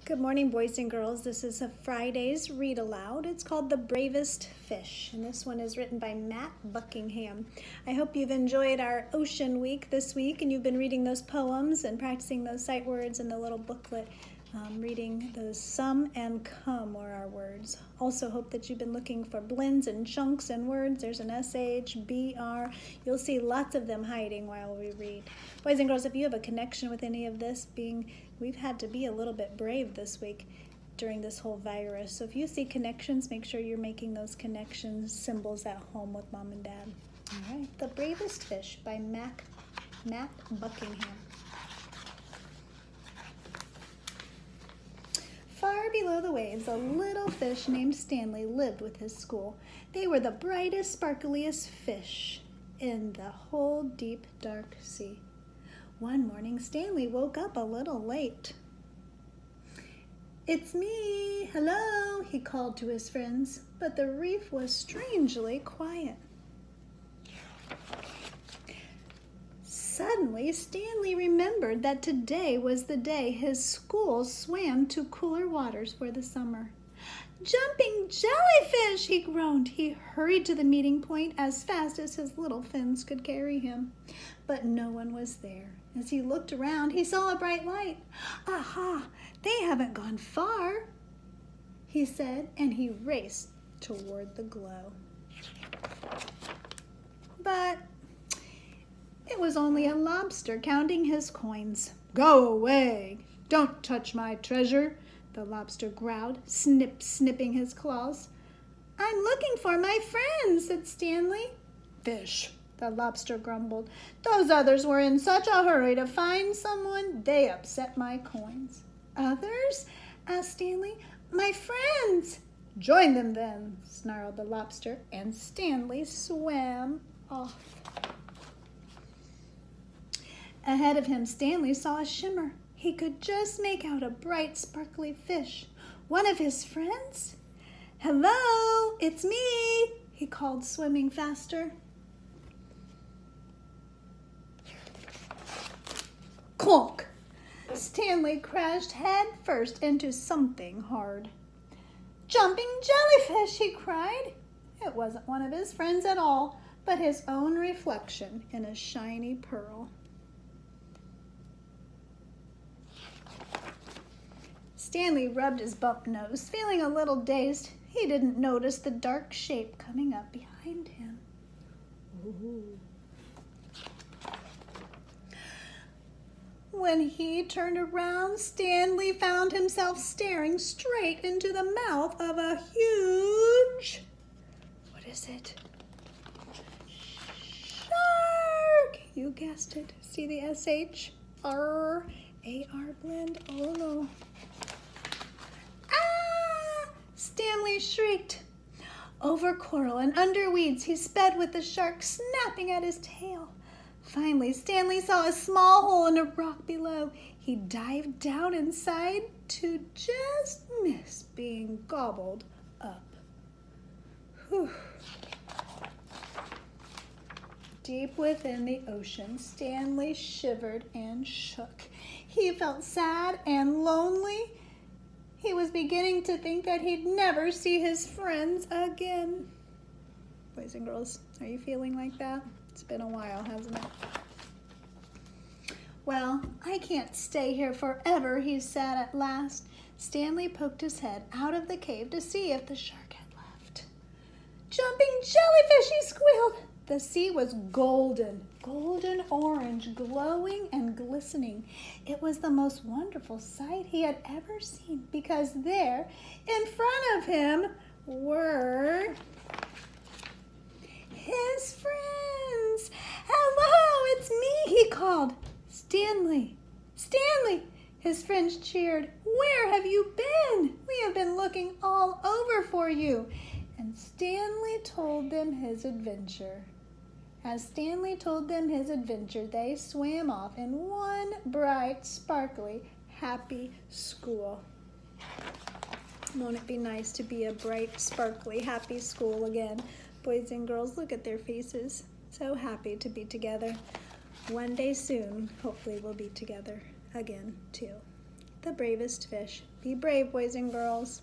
Good morning, boys and girls. This is a Friday's read aloud. It's called The Bravest Fish, and this one is written by Matt Buckingham. I hope you've enjoyed our Ocean Week this week, and you've been reading those poems and practicing those sight words in the little booklet. Reading those some and come were our words. Also hope that you've been looking for blends and chunks and words. There's an SH, BR. You'll see lots of them hiding while we read. Boys and girls, if you have a connection with any of this, we've had to be a little bit brave this week during this whole virus. So if you see connections, make sure you're making those connections symbols at home with mom and dad. All right, The Bravest Fish by Matt Buckingham. Far below the waves, a little fish named Stanley lived with his school. They were the brightest, sparkliest fish in the whole deep, dark sea. One morning, Stanley woke up a little late. "It's me, hello," he called to his friends, but the reef was strangely quiet. Suddenly, Stanley remembered that today was the day his school swam to cooler waters for the summer. "Jumping jellyfish!" he groaned. He hurried to the meeting point as fast as his little fins could carry him. But no one was there. As he looked around, he saw a bright light. "Aha! They haven't gone far," he said, and he raced toward the glow. But it was only a lobster counting his coins. "Go away! Don't touch my treasure," the lobster growled, snipping his claws. "I'm looking for my friends," said Stanley. "Fish," the lobster grumbled. "Those others were in such a hurry to find someone, they upset my coins." "Others?" asked Stanley. "My friends." "Join them then," snarled the lobster, and Stanley swam off. Ahead of him, Stanley saw a shimmer. He could just make out a bright, sparkly fish. One of his friends? "Hello, it's me," he called, swimming faster. Clunk! Stanley crashed head first into something hard. "Jumping jellyfish!" he cried. It wasn't one of his friends at all, but his own reflection in a shiny pearl. Stanley rubbed his bump nose, feeling a little dazed. He didn't notice the dark shape coming up behind him. Ooh. When he turned around, Stanley found himself staring straight into the mouth of a huge... What is it? Shark! You guessed it. See the SH? R-A-R blend? Oh no. Stanley shrieked. Over coral and under weeds, he sped with the shark snapping at his tail. Finally, Stanley saw a small hole in a rock below. He dived down inside to just miss being gobbled up. Whew. Deep within the ocean, Stanley shivered and shook. He felt sad and lonely. He was beginning to think that he'd never see his friends again. Boys and girls, are you feeling like that? It's been a while, hasn't it? "Well, I can't stay here forever," he said at last. Stanley poked his head out of the cave to see if the shark had left. "Jumping jellyfish!" he squealed. The sea was golden orange, glowing and glistening. It was the most wonderful sight he had ever seen, because there, in front of him, were his friends. "Hello, it's me," he called. "Stanley! Stanley!" His friends cheered. "Where have you been? We have been looking all over for you." And Stanley told them his adventure. As Stanley told them his adventure, they swam off in one bright, sparkly, happy school. Won't it be nice to be a bright, sparkly, happy school again? Boys and girls, look at their faces. So happy to be together. One day soon, hopefully we'll be together again, too. the bravest fish. Be brave, boys and girls.